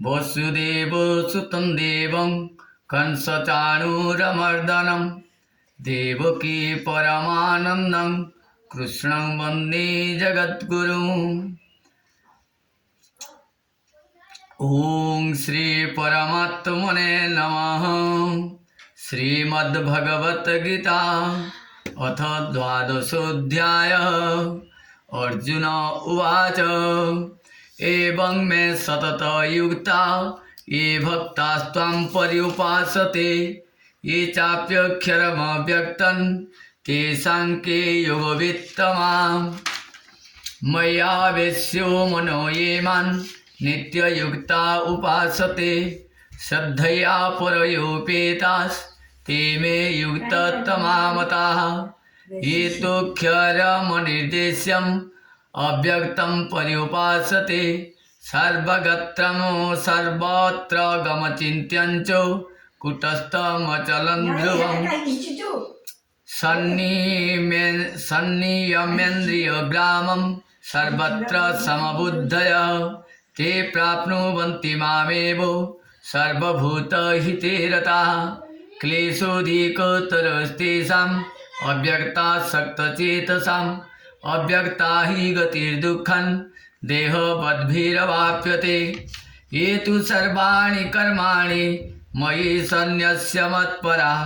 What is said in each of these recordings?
वसुदेवसुतं देवं कंसचाणूरमर्दनं देवकी परमानन्दं कृष्णं वन्दे जगद्गुरुम्। ॐ श्री परमात्मने नमः। श्रीमद्भगवद्गीता अथ द्वादशोऽध्यायः। अर्जुन उवाच एवं मे सततयुक्ता ये भक्तास्त्वां पर्युपासते ये चाप्यक्षरमव्यक्तं तेषां के योगवित्तमाम् मय्यावेश्यो मनो ये मां नित्ययुक्ता उपासते श्रद्धया परयोपेतास्ते मे युक्ततमा मताः ये तोऽक्षरमनिर्देश्यम् अव्यक्तं पर्युपासते सर्वगत्रं सर्वत्र गमचिन्त्यं च कुटस्थमचलं ध्रुवम् सन्नियम्येन्द्रियग्रामं सर्वत्र समबुद्धयः ते प्राप्नुवन्ति मामेव सर्वभूतहिते रताः क्लेशोऽधिकतरस्तेषाम् अव्यक्तासक्तचेतसाम् अव्यक्ता हि गतिर्दुःखं देहवद्भिरवाप्यते ये तु सर्वाणि कर्माणि मयि सन्न्यस्य मत्पराः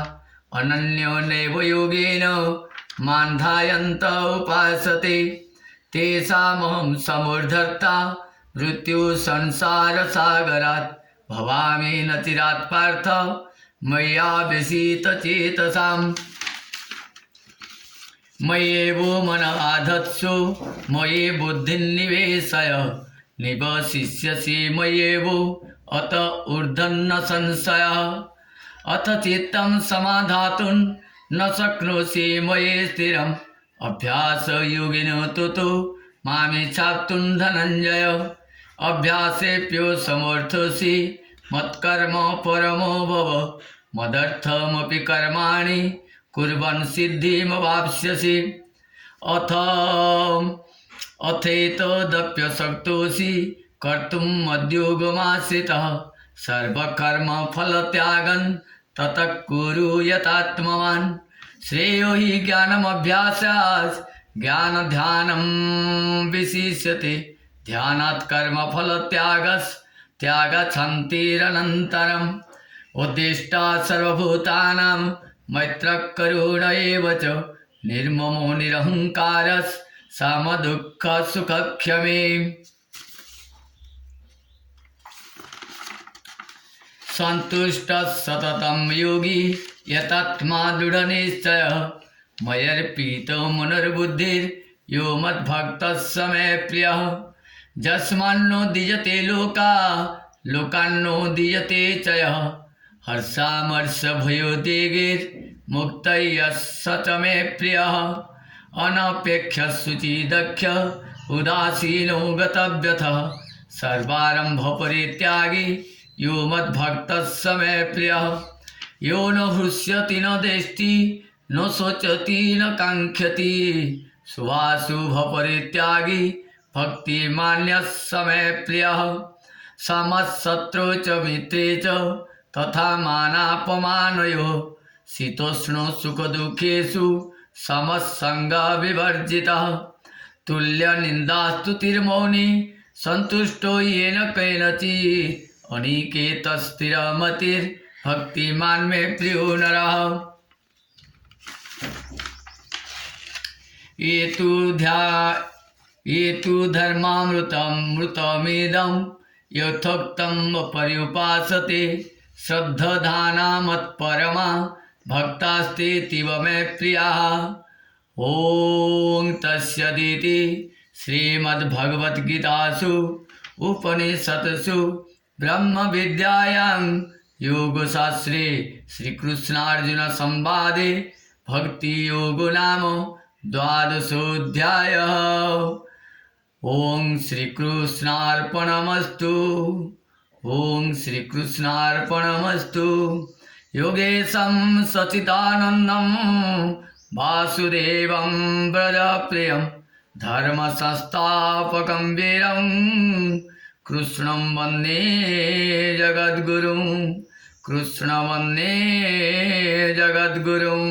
अनन्योनैव योगेन मां ध्यायन्त उपासते तेषामहं समुद्धर्ता मृत्युसंसारसागरात् भवामि न चिरात् पार्थ मय्यावेशितचेतसाम् मय्येव मन आधत्सु मयि बुद्धिं निवेशय निवसिष्यसि मय्येव अत ऊर्ध्वं न संशयः अथ चित्तं समाधातुं न शक्नोषि मयि स्थिरम् अभ्यासयोगिनो तु मामिच्छाप्तुं धनञ्जय अभ्यासेऽप्यसमर्थोऽसि मत्कर्म परमो भव मदर्थमपि कर्माणि कुर्वन् सिद्धिमवाप्स्यसि अथैतदप्यशक्तोऽसि कर्तुं मद्योगमाश्रितः सर्वकर्मफलत्यागं ततः कुरु यतात्मवान् श्रेयो हि ज्ञानमभ्यासात् ज्ञानध्यानं विशिष्यते ध्यानात् कर्मफलत्यागात् शान्तिरनन्तरम् उद्दिष्टा सर्वभूतानां मैत्रः करुण एव च निर्ममो निरहङ्कारः समदुःखसुखक्षमे सन्तुष्टः सततं योगी यतात्मा दृढनिश्चयः मय्यर्पितो मनोर्बुद्धिर्यो मद्भक्तः स मे प्रियः यस्मान्नो दीयते लोकान्नो दीयते च यः हर्षामर्षभयोद्वेगैर्मुक्तः स च मे प्रियः अनपेक्षः शुचिदक्षः उदासीनो गतव्यथः सर्वारम्भपरित्यागी यो मद्भक्तः स मे प्रियः यो न हृष्यति न देष्टि न शोचति न काङ्क्षति शुभाशुभपरित्यागी भक्तिमान्यः स मे प्रियः समशत्रौ च मित्रे च तथा मानापमानयोः शीतोष्णसुखदुःखेषु समसङ्गविवर्जितः तुल्यनिन्दास्तुतिर्मौनी सन्तुष्टो येन केनचित् अनिकेतस्थिरमतिर्भक्तिमान् मे प्रियो नरः ये तु धर्मामृतमिदं यथोक्तं पर्युपासते श्रद्धाना मत्परमा भक्तास्तेतीव मे प्रियाः ॐ तस्सदिति श्रीमद्भगवद्गीतासु उपनिषत्सु ब्रह्मविद्यायां योगशास्त्रे श्रीकृष्णार्जुनसंवादे भक्तियोगो नाम द्वादशोऽध्यायः। ॐ श्रीकृष्णार्पणमस्तु। ॐ श्रीकृष्णार्पणमस्तु। योगेशं सच्चिदानन्दं वासुदेवं व्रजप्रियं धर्मसंस्थापकं वीरं कृष्णं वन्दे जगद्गुरुं कृष्णं वन्दे जगद्गुरुं